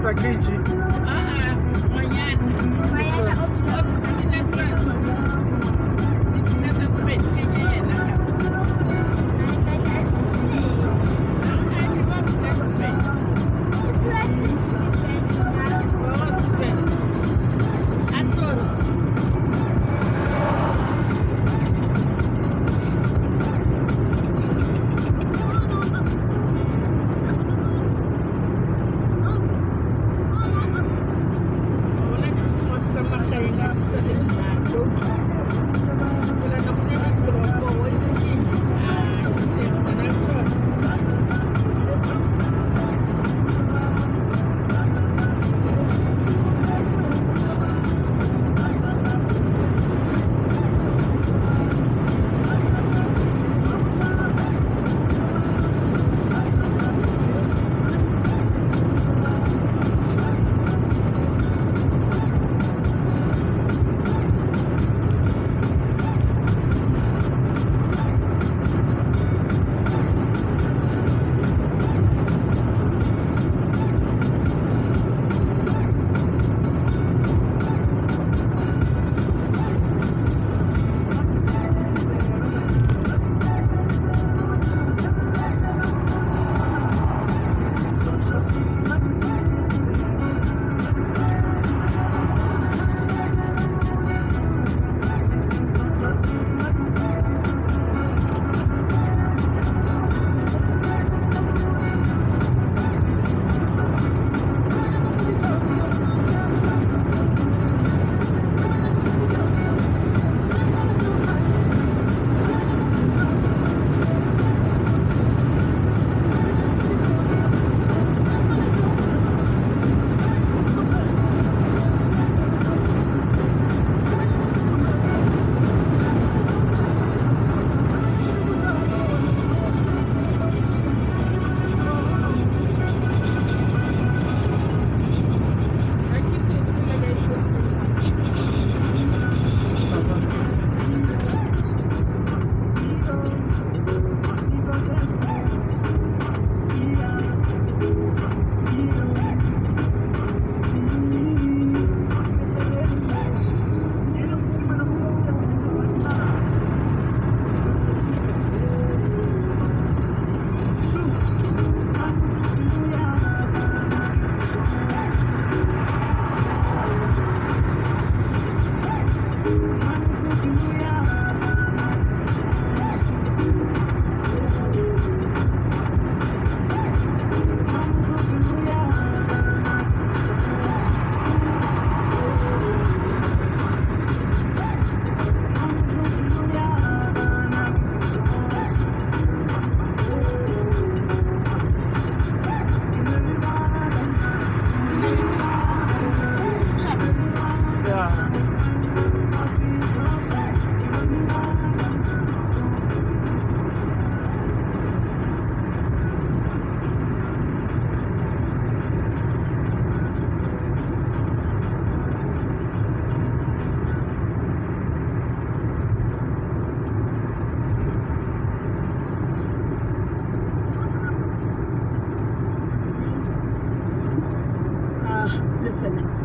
Mata Keiji.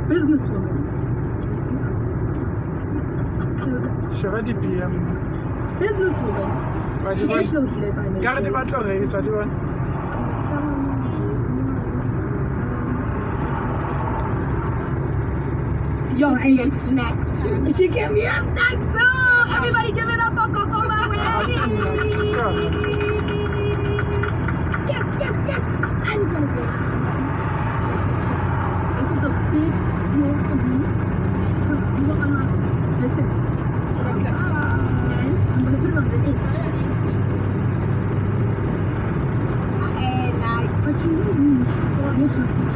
Businesswoman. Je vais dire PM. Businesswoman. Occasionally, if I may Garde say. ma torre, ça doit. Yo, and she snacked. She gave me a snack too. Everybody give it up for Gogo Maweni. Yes, yes, yes. I just want to say, this is a big deal for me because you know I'm not. Listen, and I'm gonna put it on the edge. But you know me, your husband.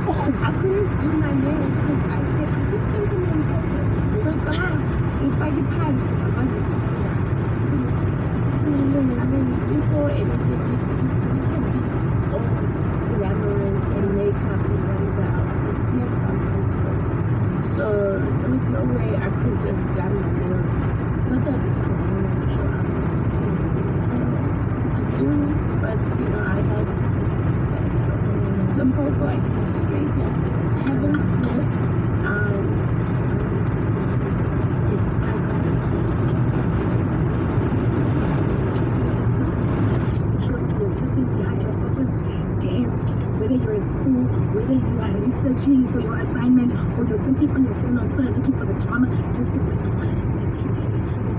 Oh, I couldn't do my nails because I just can't remember. So it's if I get pants, I mean, before anything, we can be all glamorous and makeup and whatever else, but makeup comes first. So there was no way I could have done my nails haven't slept, and yes, guys, you're sitting behind your office desk, whether you're at school, whether you are researching for your assignment, or you're simply on your phone on Twitter looking for the drama. This is where the violence is today.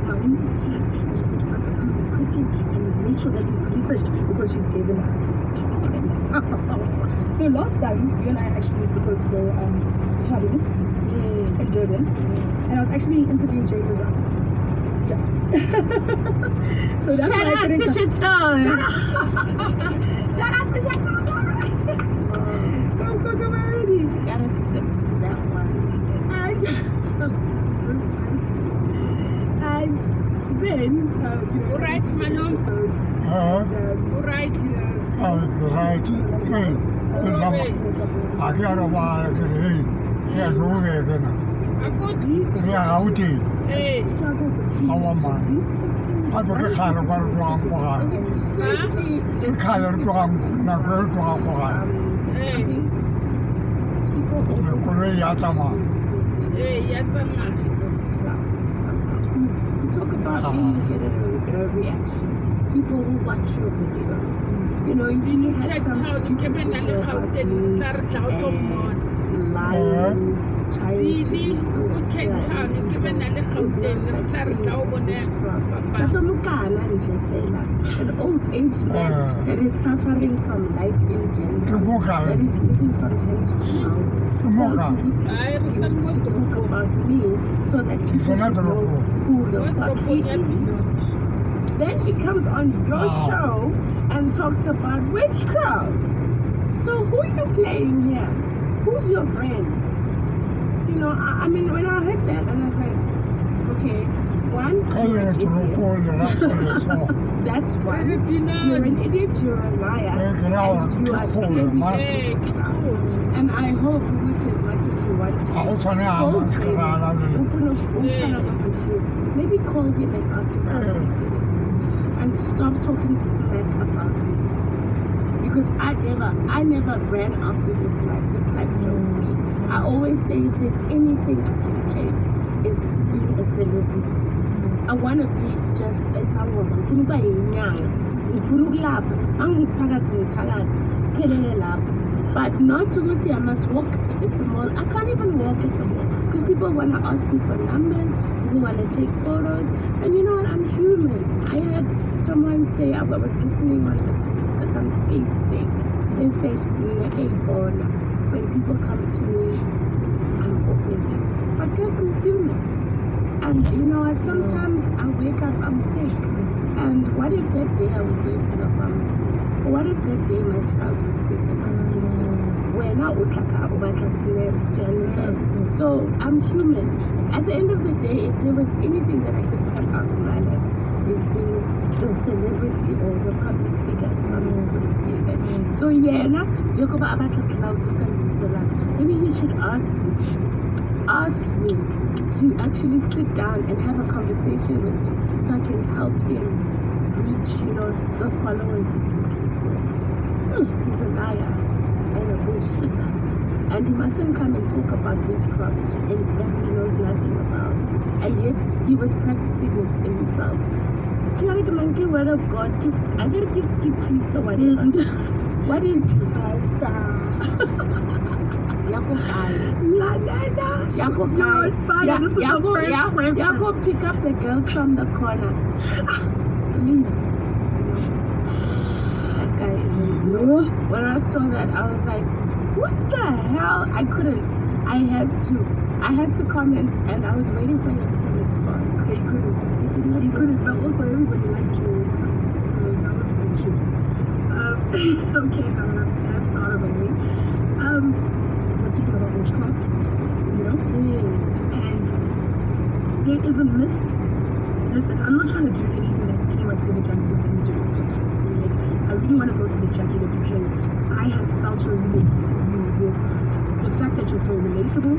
Maweni is here. I just need to answer some of your questions, and we've made sure that we've researched because she's given us time. So last time, you and I actually were supposed to go clubbing in Durban, and I was actually interviewing Jay Uzan. Yeah. So that's why I couldn't come. Shout out to Chateau. Go already. Gotta sip to that one. And then, All right, Manom. episode, Huh? All right. Right. I got a while today. Yes, okay, then. Good. Yeah, how do you? Hey. How am I? I put a kind of one wrong one. The kind of wrong, not very wrong one. Hey. The Korea Yatama. Hey, Yatama. You talk about when you get a reaction. People will watch your videos. You know, he had some stupid video about me lying, trying to be still fair. An old age man that is suffering from life in general, that is living from hand to mouth, felt to talk about me so that people know who the fuck he is. Then he comes on your show and talks about witchcraft. So who are you playing here? Who's your friend? You know, I mean, when I heard that, and I was like, okay, one, you're an idiot. That's one. You're an idiot, you're a liar, and you are clearly and I hope, which as much as you want to, maybe call him and ask him how he did it. And stop talking smack about me. Because I never ran after this life. This life chose me. I always say if there's anything I can change, it's being a celebrity. I want to be just a someone. But not to go see, I must walk at the mall. I can't even walk at the mall because people want to ask me for numbers, people want to take photos, and you know what, I'm human. I had someone say, I was listening on some space thing, they said, when people come to me, I'm offended. But guys, I'm human. And you know what, sometimes I wake up, I'm sick. And what if that day I was going to the pharmacy? Or what if that day my child was sick and I was stressing? So I'm human. At the end of the day, if there was anything that I could cut out in my life, is being the celebrity or the public figure, if I must put it in there. So yeah, maybe he should ask me to actually sit down and have a conversation with him so I can help him reach, you know, the followers he's looking for. He's a liar and a bullshitter. And he mustn't come and talk about witchcraft and that he knows nothing about. And yet he was practicing it himself. Can I give word of God? I gotta give priest or whatever. What is Yago, pick up the girls from the corner. Please. That guy is when I saw that, I was like, what the hell? I couldn't. I had to comment, and I was waiting for him to respond. He couldn't. He did not. He couldn't. But also, everybody liked your comment, so that was a bit tricky. Okay, now that's out of the way. We're speaking about witchcraft, you know, and there is a myth. Listen, I'm not trying to do anything that anyone's ever done to any different podcast. Like, I really want to go for the Jackie because I have felt your the fact that you're so relatable.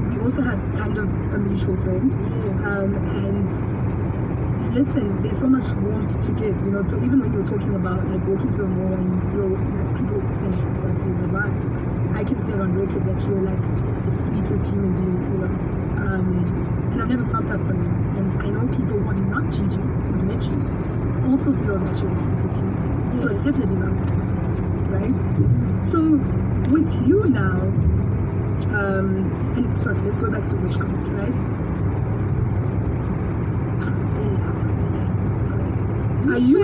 We also have kind of a mutual friend, and listen, there's so much warmth to give, you know. So even when you're talking about like walking through a mall and you feel like people think that there's a vibe, I can say it on record that you're like the sweetest human being, you know. And I've never felt that from you. And I know people who are not Gigi, who've met you, also feel that you're the sweetest human being. So it's definitely not that, right? So with you now, and sorry, let's go back to witchcraft, right? How do I say it? Are you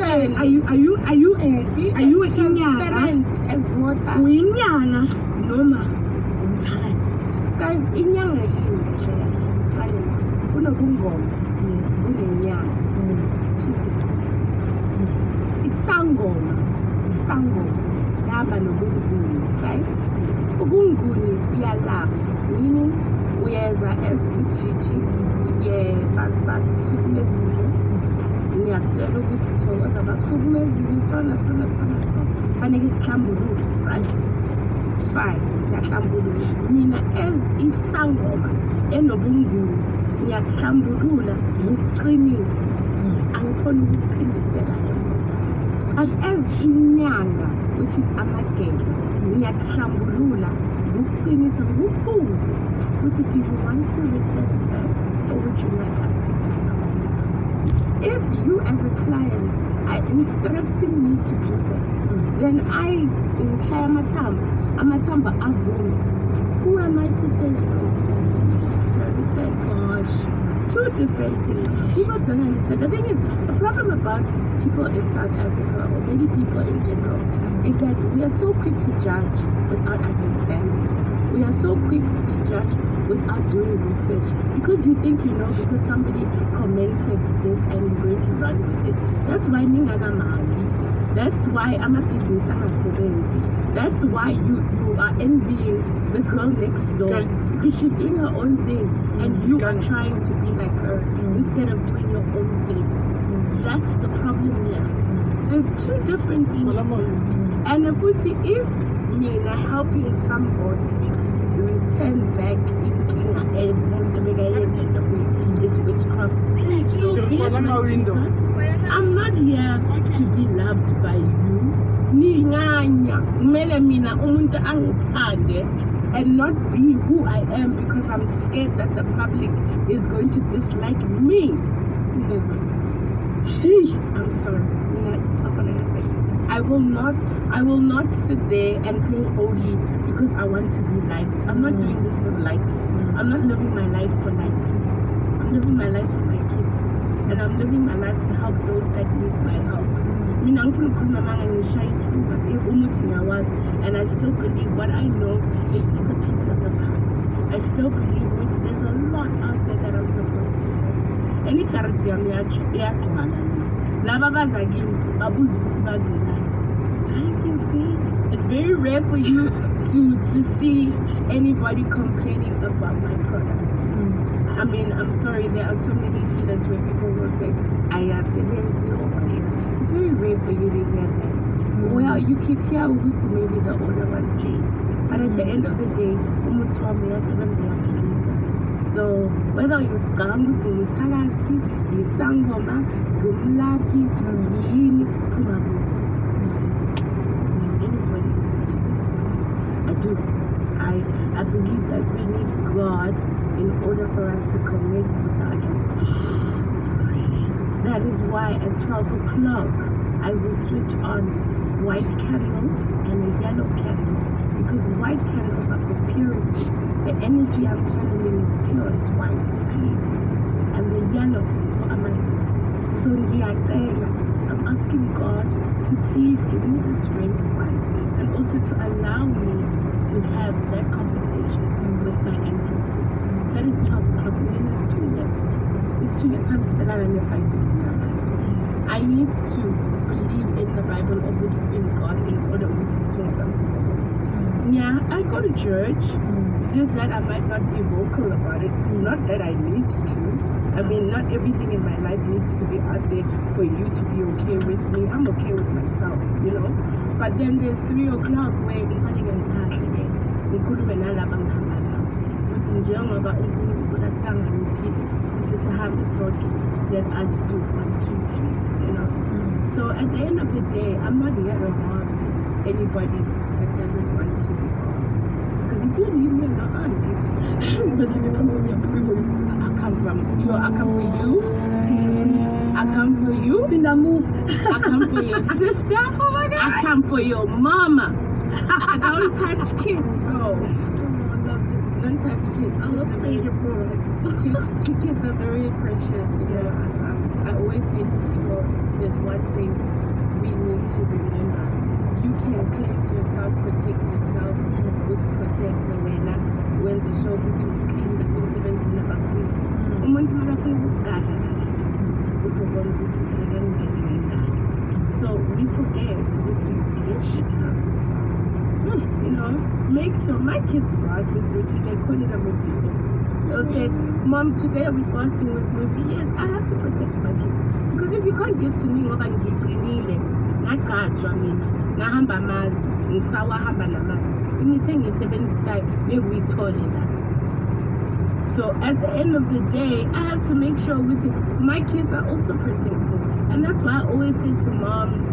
transparent as water? uyinyanga noma umthakathi? Guys, inyanga yini kahle kahle? Siqale la. Kunobungoma, kunenyanga. Two different. Isangoma laba nobunguni, right? Ubunguni uyalapha, meaning uyeza as ujiji, bakuhlukumezile. Ngiyakutshela ukuthi thokoza bakuhlukumezile sona fanele sihlambuluke, right? Fine, siyahlambuluka. Mina as isangoma enobunguni ngiyakuhlambulula ngokuqinisa, angikhona ukuphindisela emuva. But as inyanga, which is amagedla, ngiyakuhlambulula ngokuqinisa, ngokubuze ukuthi do you want to return back or would you like us to do something else? If you as a client are instructing me to do that, then I shaya amatamba avume. Who am I to say no? You understand? Gosh, two different things. People don't understand. The thing is, the problem about people in South Africa, or maybe people in general, is that we are so quick to judge without understanding. We are so quick to judge without doing research, because you think you know, because somebody commented this and you're going to run with it. That's why that's why I'm a business, I'm a 70. That's why you are envying the girl next door, because she's doing her own thing and you are trying to be like her instead of doing your own thing. That's the problem here. There's two different things here. And if me not helping somebody return back is witchcraft. So I'm not here to be loved by you. And not be who I am because I'm scared that the public is going to dislike me. Never. I'm sorry. It's not gonna happen. I will not sit there and play holy because I want to be liked. I'm not doing this for the likes. I'm not living my life for likes. I'm living my life for my kids. And I'm living my life to help those that need my help. And I still believe what I know is just a piece of the pie. I still believe there's a lot out there that I'm supposed to know. Any charity I'm it's very rare for you to see anybody complaining about my products. I mean, I'm sorry, there are so many healers where people will say, it's very rare for you to hear that. Well, you could hear maybe the order was late. But at the end of the day, so whether you gangs umthakathi, ngisangoma, ngumlaphi, yini, phuma. It is what it is. I do. I believe that we need God in order for us to connect with our ancestors. That is why at 12 o'clock I will switch on white candles and a yellow candle, because white candles are for purity. The energy I'm channeling is pure, it's white, it's clean. And the yellow is for amethyst. So I'm asking God to please give me the strength, one, and also to allow me to have that conversation with my ancestors. That is 12 o'clock, it's 2 years. It's 2 years, I need to believe in the Bible or believe in God in order to strength something. Yeah, I go to church. It's just that I might not be vocal about it. Not that I need to. I mean, not everything in my life needs to be out there for you to be okay with me. I'm okay with myself, you know. But then there's 3 o'clock where I'm finding let us do 1, 2, 3, you know. So at the end of the day, I'm not here to harm anybody that doesn't want to be harmed. Because if you leave me alone, I'll leave. But if you come from me, I'm coming for you. I come for you. I come for you. In that move. I come for your sister. Oh my God. I come for your mama. I don't touch kids, no. Don't touch kids. Kids are very precious, you know. I always say to people, there's one thing we need to remember. You can cleanse yourself, protect yourself with protector when the show to clean the symptoms in the back. So we forget to clean shit out as well. You know, make sure my kids bath with Muti, they call it a Muti vest. They'll say, Mom, today I'll be bathing with Muti. Yes, I have to protect my kids. Because if you can't get to me, what I'm getting, nahamba amazwi ngisawahamba namanje imithi engisebenzisa nekuyitholela. So at the end of the day, I have to make sure my kids are also protected. And that's why I always say to moms,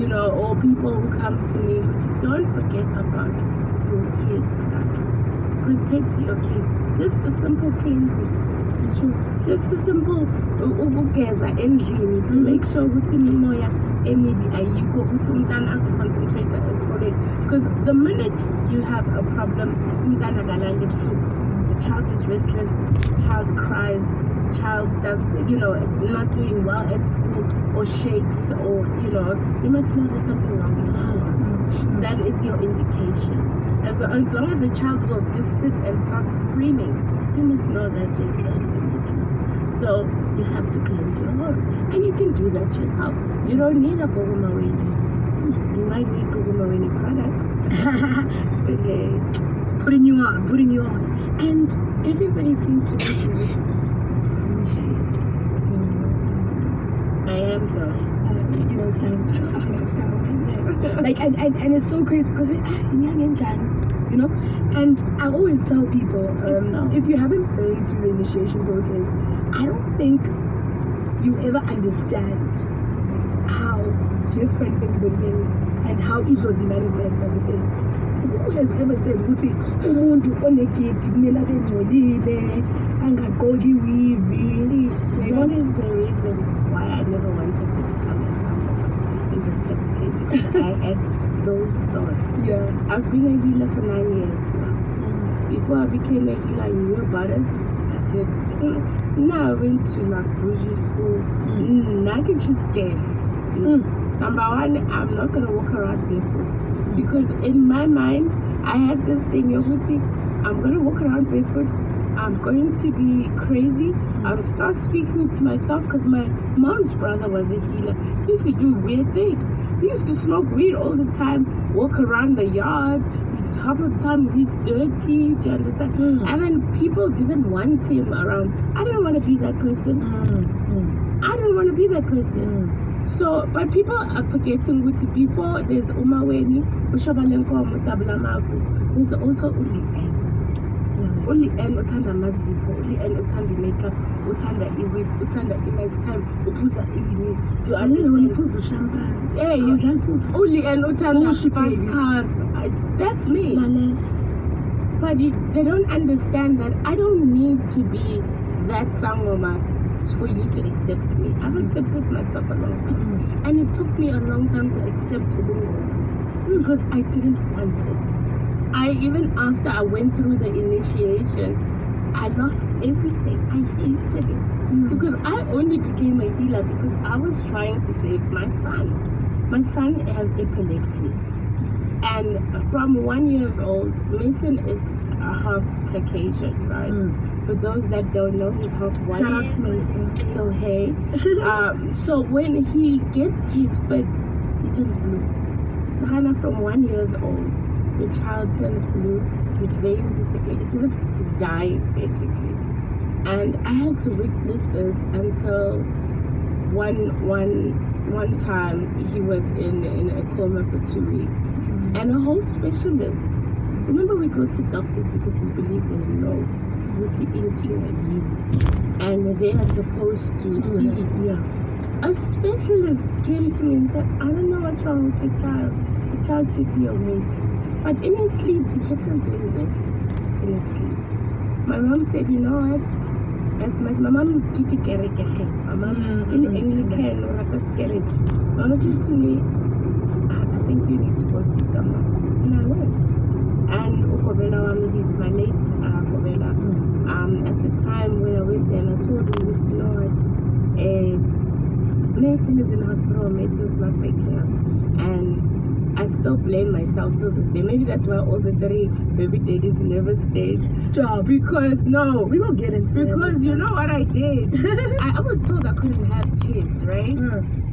you know, or people who come to me, don't forget about your kids, guys. Protect your kids. Just a simple cleansing. Just a simple ukugeza endlini to make sure ukuthi imimoya emibi ayikho ukuthi umntana azoconcentrate esikoleni. Because the minute you have a problem, umntana akalali ebusuku. The child is restless, child cries, child does, you know, not doing well at school or shakes, or, you know, you must know there's something wrong with you. That is your indication. As long as the child will just sit and start screaming, you must know that there's bad energies. So you have to cleanse your home. And you can do that yourself. You don't need a Gogo Maweni. You might need Gogo Maweni products. Okay. Putting you on. And everybody seems to be this. I am though. Settlement. Like, and it's so crazy because we're young and Jan, you know. And I always tell people, if you haven't been through the initiation process, I don't think you ever understand how different everybody is and how it was manifest as it is. Who has ever said ukuthi umuntu onegift kumele abe ngcolile angagqoki weave? What is the reason why I never wanted to become a sangoma in the first place? Because I had those thoughts. Yeah. I've been a healer for 9 years now. Before I became a healer, I knew about it. I said, now I went to like bougie school. I can just guess. Number one, I'm not going to walk around barefoot. Because in my mind, I had this thing, I'm going to walk around barefoot. I'm going to be crazy. I'll start speaking to myself because my mom's brother was a healer. He used to do weird things. He used to smoke weed all the time, walk around the yard. Half of the time he's dirty, do you understand? And then people didn't want him around. I didn't want to be that person. I didn't want to be that person. So, but people are forgetting before there's Maweni, there's also Uli N uthanda amazipho, Uli N uthanda makeup, uthanda i-weave, uthanda i-nice time, uphuza ini. Do you understand? Uphuza champagne. Hey, Uli N uthanda fast cars. That's me. But they don't understand that I don't need to be that sangoma for you to accept me. I've accepted myself a long time. And it took me a long time to accept Gogo because I didn't want it. Even after I went through the initiation, I lost everything. I hated it. Because I only became a healer because I was trying to save my son. My son has epilepsy. And from 1 year old, Mason is half Caucasian, right? For those that don't know, he's half white. Shout out to Mason. So hey, so when he gets his fits, he turns blue. From 1 year old, the child turns blue. His veins is thickly. It's as if he's dying, basically. And I had to witness this until one time he was in a coma for 2 weeks, and a whole specialist. Remember, we go to doctors because we believe they know what's inking and they are supposed to heal. Yeah. A specialist came to me and said, I don't know what's wrong with your child. The child should be awake. But in his sleep, he kept on doing this in his sleep. My mom said, you know what? As much my mom kiti kereke, my mom in Anglican or at kereke. Mama said to me, I think you need to go see someone. And I went. And Ukobela, he's my late Kobela. At the time when I went there and I saw them, you know what? Mason is in hospital. Mason's not waking up. And I still blame myself till this day. Maybe that's why all the 3 baby daddies never stayed. Stop. Because no, We gonna get into because you know what I did. I was told I couldn't have kids, right?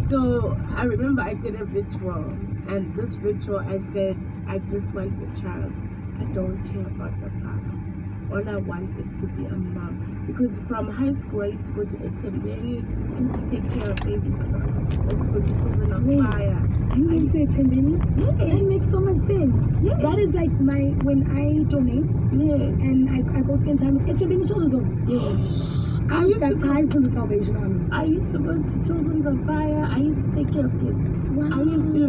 So I remember I did a ritual, and this ritual I said, I just want the child. I don't care about the father. All I want is to be a mom. Because from high school I used to go to Etembeni. I used to take care of babies a lot. I used to go to Children of Fire. You went to Etembeni? Yeah. That makes so much sense. Yeah. That is like when I donate and I go spend time with Etembeni Children's Home. Yeah. That ties to the Salvation Army. I used to go to Children's on Fire. I used to take care of kids. Wow. I used to,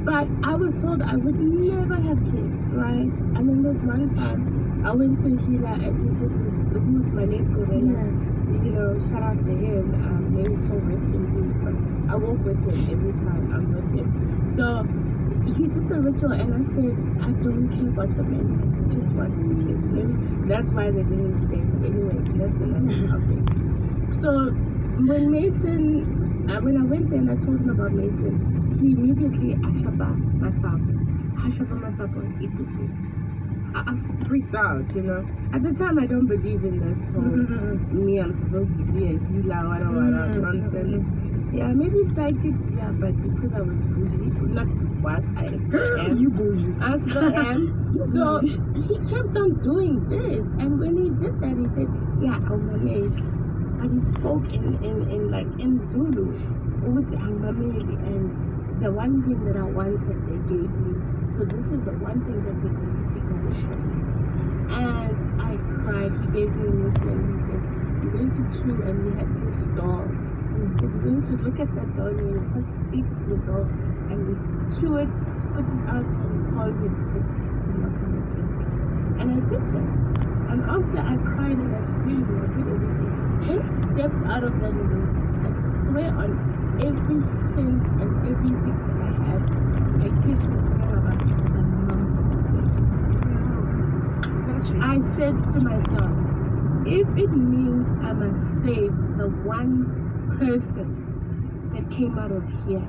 but I was told I would never have kids, right? And then there's one time I went to a healer and he did this, who's my late Gorilla. You know, shout out to him. May his soul rest in peace. But I walk with him every time I'm with him. So he did the ritual and I said, I don't care about the men. I just want the kids. Maybe that's why they didn't stay. But anyway, that's another topic. So when Mason, when I went there and I told him about Mason, he immediately Ashaba Masapo, he did this. I freaked out, you know. At the time, I don't believe in this whole me, I'm supposed to be a healer, whatever, nonsense. Yeah, maybe psychic, yeah, but because I was bougie, not was, I still am. You bougie. I still am. So he kept on doing this, and when he did that, he said, yeah, I'm amazed. But he spoke in Zulu. It was amazing, and the one thing that I wanted, they gave me. So this is the one thing that they're going to take away from me. And I cried. He gave me a note and he said, you're going to chew, and we had this doll. And he said, you're going to look at that doll and you just speak to the doll and we chew it, spit it out and call him because he's not going to drink. And I did that. And after I cried and I screamed and I did everything, when I stepped out of that room, I swear on every cent and everything that I had, my kids were about my mom. I said to myself, if it means I must save the one person that came out of here,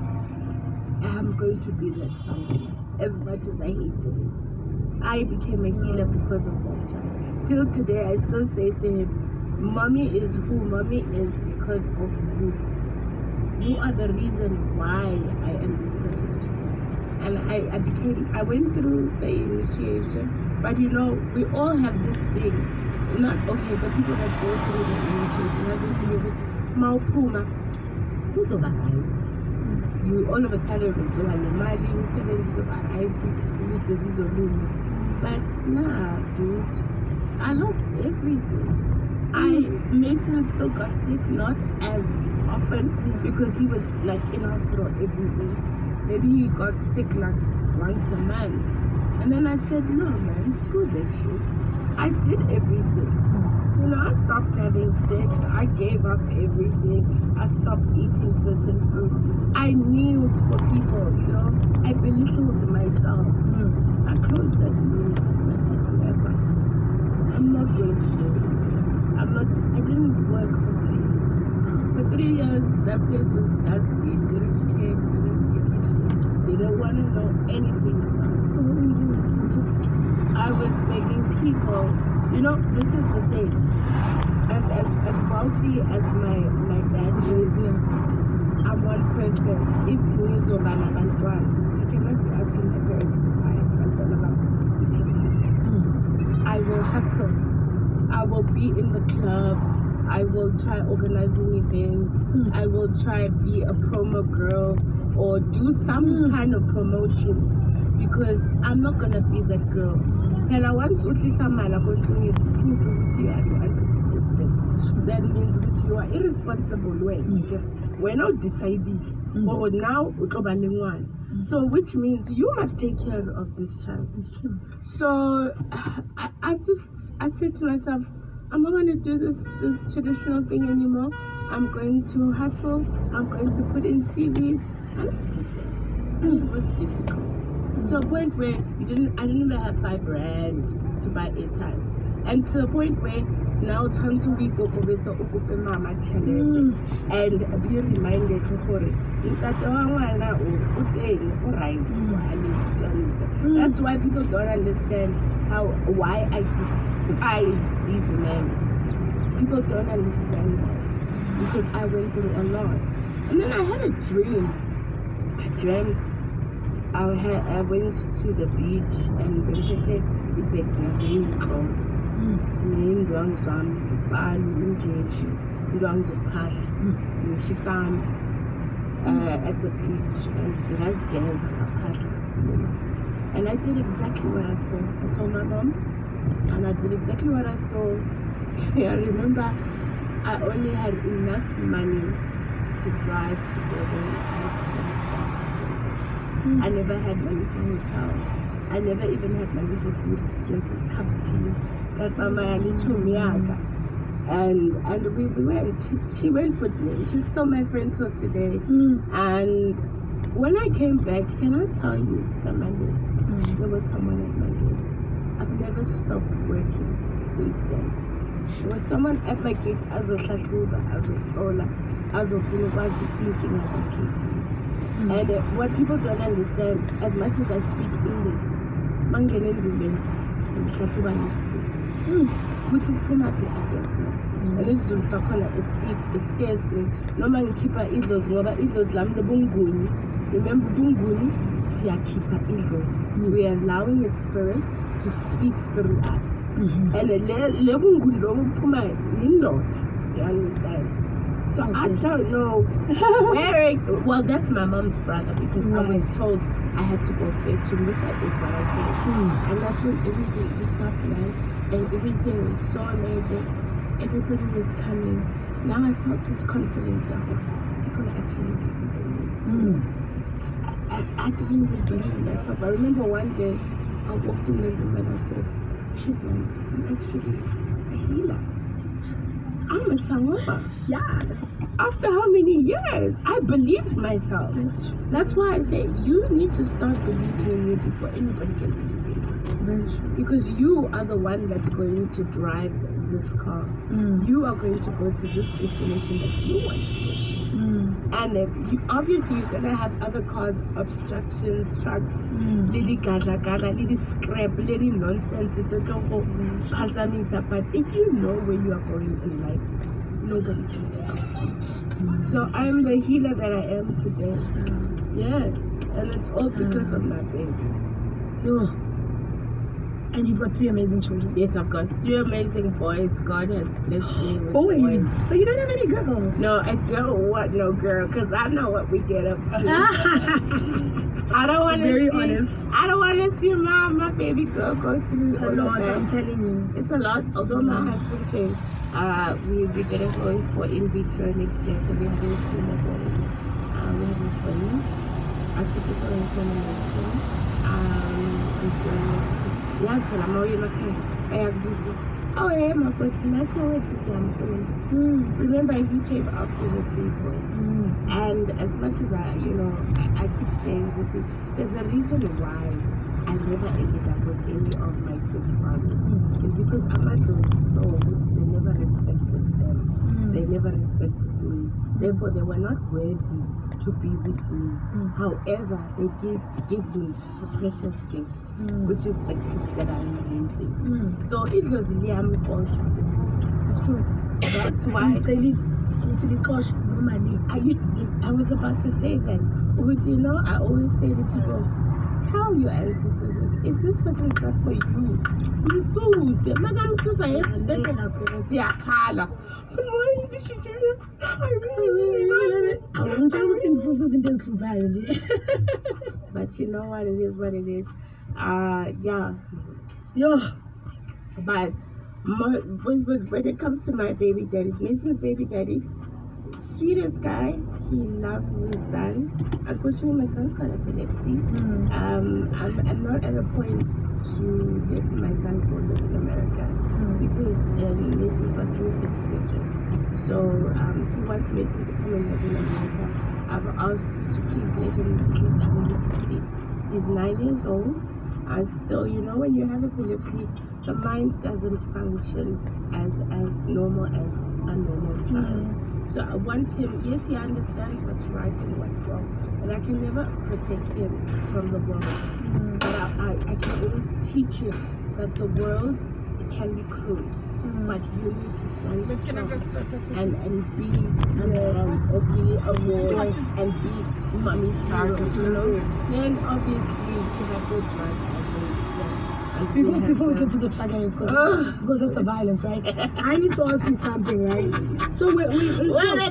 I'm going to be that somebody. As much as I hated it, I became a healer because of that child. Till today, I still say to him, Mommy is who Mommy is because of you. You are the reason why I am this person today. And I went through the initiation, but you know, we all have this thing. Not okay, the people that go through the initiation have this thing with Maupuma. Who's over right? You all of a sudden you're Mali, 70s over right, is it but nah, dude, I lost everything. Mason still got sick, not as often because he was like in hospital every week. Maybe he got sick like once a month. And then I said, no man, screw this shit. I did everything. You know, I stopped having sex. I gave up everything. I stopped eating certain food. I kneeled for people, you know. I belittled myself. I closed that room. I said, never. I'm not going to do it. I didn't work for 3 years. For 3 years, that place was dusty, didn't care, didn't give a shit. Didn't want to know anything about it. So what were you doing? So I was begging people. You know, this is the thing. As wealthy as my dad is, I'm one person. If he is I cannot be asking my parents to buy the babies. I will hustle. I will be in the club. I will try organizing events. I will try be a promo girl or do some kind of promotions because I'm not gonna be that girl. And I want to see someone continues to prove that you have unprotected sex. That means that you are irresponsible way. We're not deciding. But now So which means you must take care of this child. It's true. So I said to myself, I'm not going to do this traditional thing anymore. I'm going to hustle. I'm going to put in CVs. And I did that. And it was difficult. To a point where I didn't even have 5 rand to buy airtime. And to the point where now time to we go to mama channel and be reminded to hore. That's why people don't understand why I despise these men. People don't understand that because I went through a lot. And then I had a dream. I dreamt I went to the beach and Bempete ndwang zami ubani unjeji ndwang zophahla ngishisami at the beach and ngazigeza ngaphahla kakhulu. And I did exactly what I saw. I told my mom and I did exactly what I saw. I remember I only had enough money to drive to Durban and to drive back to Durban. I never had money for hotel. I never even had money for food. Just cup of tea. And we went. She went with me. She's still my friend till today. And when I came back, can I tell you that there was someone at my gate. I've never stopped working since then. There was someone at my gate as a shashuba, as a sola, as a was thinking as a kid. And what people don't understand, as much as I speak English, which is probably I don't know. And this is it's deep, it scares me. No man keep our izos, ngoba izos lam bunguni. Remember bunguni, siya keep our izos. We are allowing the spirit to speak through us. And le bunguni lo puma indota. You understand? So I don't know where well, that's my mom's brother because I was told I had to go fetch him, which is what I did. And that's when everything picked up, man. And everything was so amazing. Everybody was coming. Now I felt this confidence of people actually believing me. I didn't even believe in myself. I remember one day I walked in the room and I said, shit man, I'm actually a healer. I'm a sangoma. Yeah. After how many years? I believed myself. That's why I say you need to start believing in you before anybody can believe in you. Very true. Because you are the one that's going to drive this car. You are going to go to this destination that you want to go to. And obviously you're going to have other cars, obstructions, trucks, little gaza, little scrap, little nonsense, but if you know where you are going in life, nobody can stop you. So I'm the healer that I am today. Yeah, and it's all because of my baby. And you've got 3 amazing children. Yes, I've got 3 amazing boys. God has blessed me with boys. So you don't have any girls? No, I don't want no girl because I know what we get up to. I don't want to Very see. honest. I don't want to see my baby girl go through A lot, I'm telling you. It's a lot. Although my husband said we're gonna go for in vitro next year, so we're having 2 more boys. We're having twins. Artificial insemination. We're doing. Yes, but I'm already looking. Oh, yeah, my God, that's all to say I'm feeling. Remember, he came after the 3 boys. And as much as I keep saying this, there's a reason why I never ended up with any of my kids' fathers. It's because Amazon was so good, they never respected them. They never respected me. Therefore, they were not worthy to be with me. However, they did give me a precious gift, which is the kids that I'm raising. So it was Liam Kosh. It's true. That's why I was about to say that. Because I always say to people, tell your ancestors, if this person is not for you, you so Madam Susa, yes, but you know what it is, But when it comes to my baby daddies, Mason's baby daddy, sweetest guy, He loves his son. Unfortunately, my son's got epilepsy. I'm not at a point to let my son go live in America because Mason's got dual citizenship. So he wants Mason to come and live in America. I've asked to please let him at least under 50. He's 9 years old. Still, you know, when you have epilepsy, the mind doesn't function as normal as a normal child. So I want him, yes, he understands what's right and what's wrong, and I can never protect him from the world. But I can always teach him that the world can be cruel, but you need to stand strong and be a man or be a boy and be mommy's hero, you know? Then obviously we have the drug Before we get to the drug addict, because that's the violence, right? I need to ask you something, right? So where the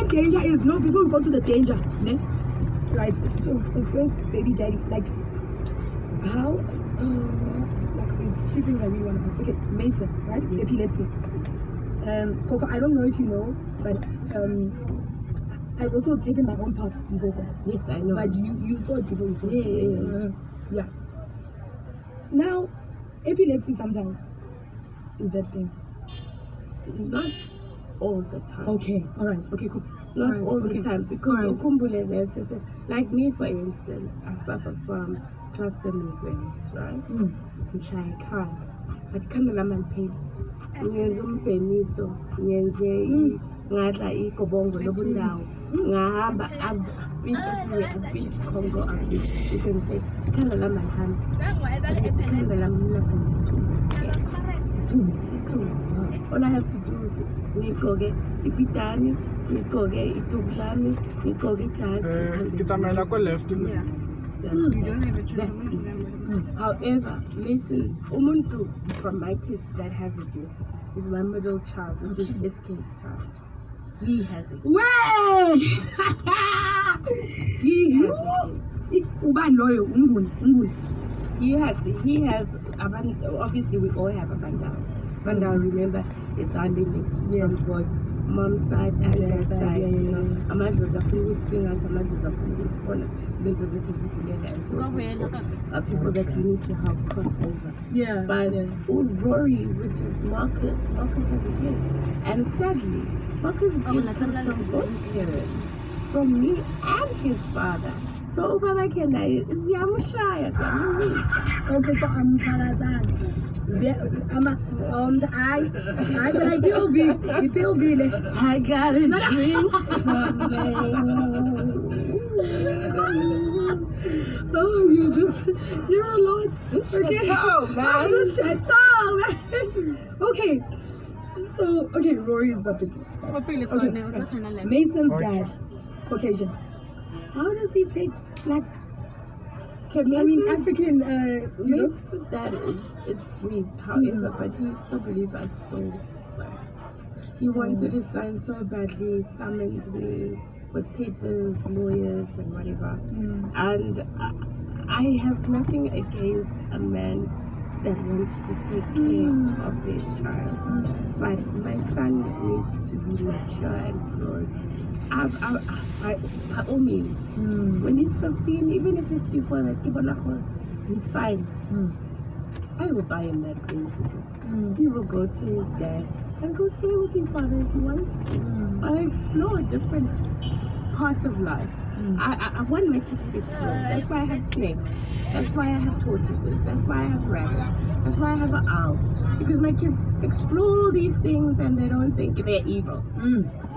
danger is, no, before we go to the danger, ne? Right? So the first baby daddy, like how like the two things I really want to ask. Okay, Mason, right? Yes. Epilepsy. Coco, I don't know if you know, but I've also taken my own part before. Yes, I know. But you saw it before you saw it. Yeah. Yeah. Now, epilepsy sometimes is that thing. Not all the time. Okay, all right. Okay, cool. Not Right, all okay. the time, because Right. ukumbule there's certain, like me for instance, I suffer from cluster migraines, right? Ngishaya ekhaya, but cameraman phela ngenza umbhemiso, ngenze ngadla igobongo lobundawo, ngahamba, I've been everywhere, I've been to Congo, you can say cameraman hand, cameraman lapha is too. All I have to do is ngigcoke ipitani, ngigcoke ituklami, ngigcoke ijazi. Ke tsamaela ko left. You don't have a choice. That's it. However, Mason, umuntu from my kids that has a gift is my middle child, which is SK's child. He has a gift. Way! He has a gift. Ubani loyo, unguni. He has obviously we all have a bandana. Bandana, remember, it's our limit. It's from both mom's side and dad's side. You know, amadlozi afuna ukusingatha, amadlozi afuna ukusibona izinto zethu zivuleka, and so are people that you need to help cross over. Yeah. But Rory, which is Marcus has a gift, and sadly, Marcus' gift comes from both parents, from me and his father. So Baba Kenda is Yamushaya. Okay, so I'm Tarazan. I like POV. I got a drink someday. Oh, you're a lot. Okay. Shut up, man. Okay. So, okay, Rory is the big. Okay. Mason's dad, Caucasian. How does he take, like, African, Mason's dad is sweet, however, but he still believes I stole his son. He wanted his son so badly, summoned me with papers, lawyers, and whatever. And I have nothing against a man that wants to take care of his child. But my son needs to be mature and grown. By all means. When he's 15, even if it's before that, he's fine. I will buy him that green ticket. He will go to his dad and go stay with his father if he wants to. Or explore different parts of life. I want my kids to explore. That's why I have snakes. That's why I have tortoises. That's why I have rabbits. That's why I have an owl. Because my kids explore these things and they don't think they're evil.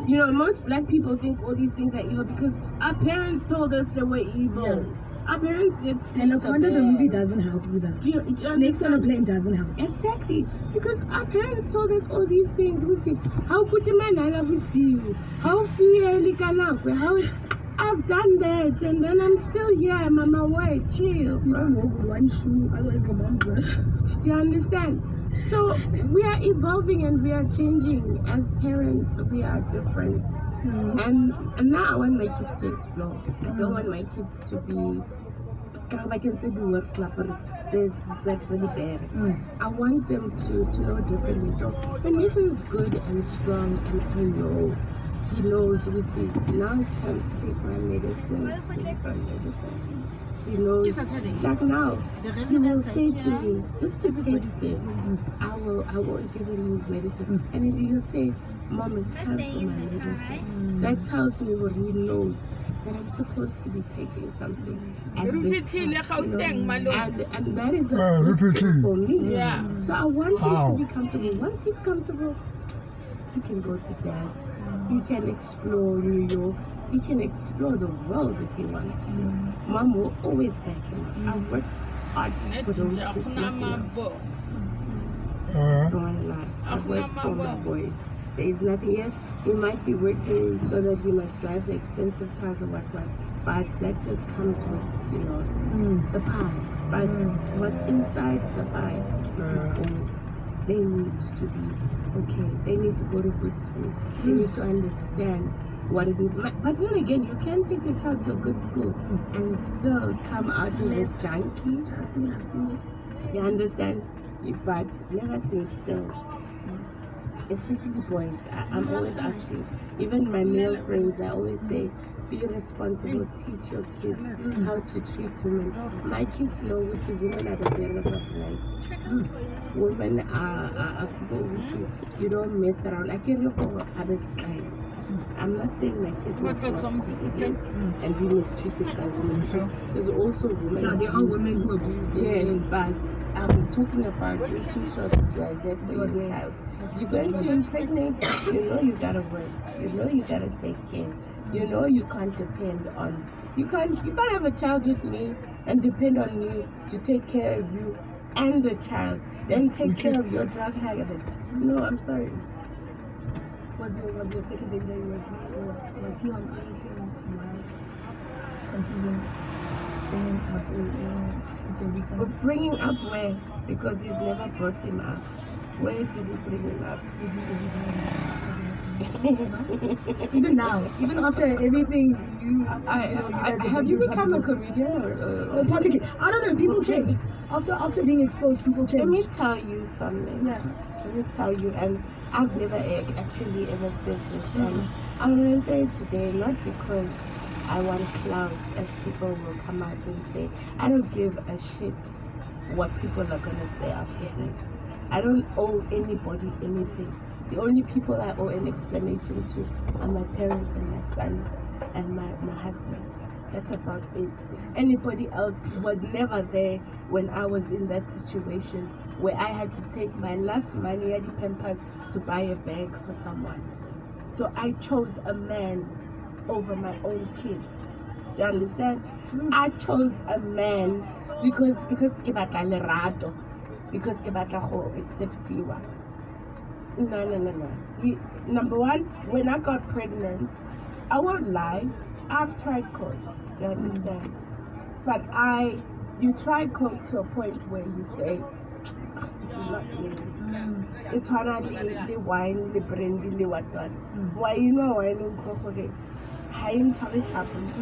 You know, most black people think all these things are evil because our parents told us they were evil. Yeah. Our parents said snakes and no wonder the movie doesn't help either. Do you Snakes on a plane doesn't help. Exactly. Because our parents told us all these things. We see how put the man we see you. How how I've done that and then I'm still here, Mama. Why? Chill. You don't walk with one shoe, otherwise your mom's gonna. Do you understand? So we are evolving and we are changing. As parents, we are different. And now I want my kids to explore. I don't want my kids to be I want them to know differently. So when Mason is good and strong and I know he knows with it. Now it's time to take my medicine. He knows. Like now, he will say to me, just to test it, I won't give him his medicine. And then he'll say, Mom, it's time for my medicine. That tells me what he knows, that I'm supposed to be taking something at this time, you know? And that is a good thing for me. Yeah. So I want him to be comfortable. Once he's comfortable, he can go to Dad. He can explore New York. He can explore the world if he wants to. Mom will always back him up. I work hard for those kids. Nothing else. Don't lie. I work for my boys. There is nothing. Yes, you might be working so that you must drive the expensive cars or what, but that just comes with, you know, the pie. But what's inside the pie is my boys. They need to be okay. They need to go to good school. They need to understand what it is. But then again, you can take your child to a good school and still come out as a junkie. Trust me, I've seen it. You understand? But never seen still. Especially boys. I'm always asking. Even my male friends, I always say, be responsible. Teach your kids how to treat women. My kids know which women are the bearers of life. Women are people who you don't mess around. I can't look over others' time. I'm not saying my kids must not be idiots and be mistreated by women. There's also women. Yeah, there are women who abuse. Yeah, but I'm talking about making sure that you are there for your child. You're going to impregnate, you know you gotta work. You know you gotta take care. You know you can't depend on. You can't have a child with me and depend on me to take care of you and the child. Then take care of your drug habit. No, I'm sorry. Was your second baby daddy, was he on anything whilst conceiving, bringing up But bringing up where? Because he's never brought him up. Where did he bring him up? Even now, even after everything have you become a comedian or public? I don't know. People change after being exposed. People change. Let me tell you something. Yeah. Let me tell you, and I've never actually ever said this, and I'm gonna say it today, not because I want clout, as people will come out and say. I don't give a shit what people are gonna say after this. I don't owe anybody anything. The only people I owe an explanation to are my parents and my son and my husband. That's about it. Anybody else was never there when I was in that situation where I had to take my last money at the Pampers to buy a bag for someone. So I chose a man over my own kids. You understand? I chose a man because ke batla lerato, because ke batla go acceptiwa. No. Number one, when I got pregnant, I won't lie, I've tried coke. Do you understand? But you try coke to a point where you say, this is not me. It's hardly the wine, the brandy, the what. Why you know wine? I ain't sorry, happened.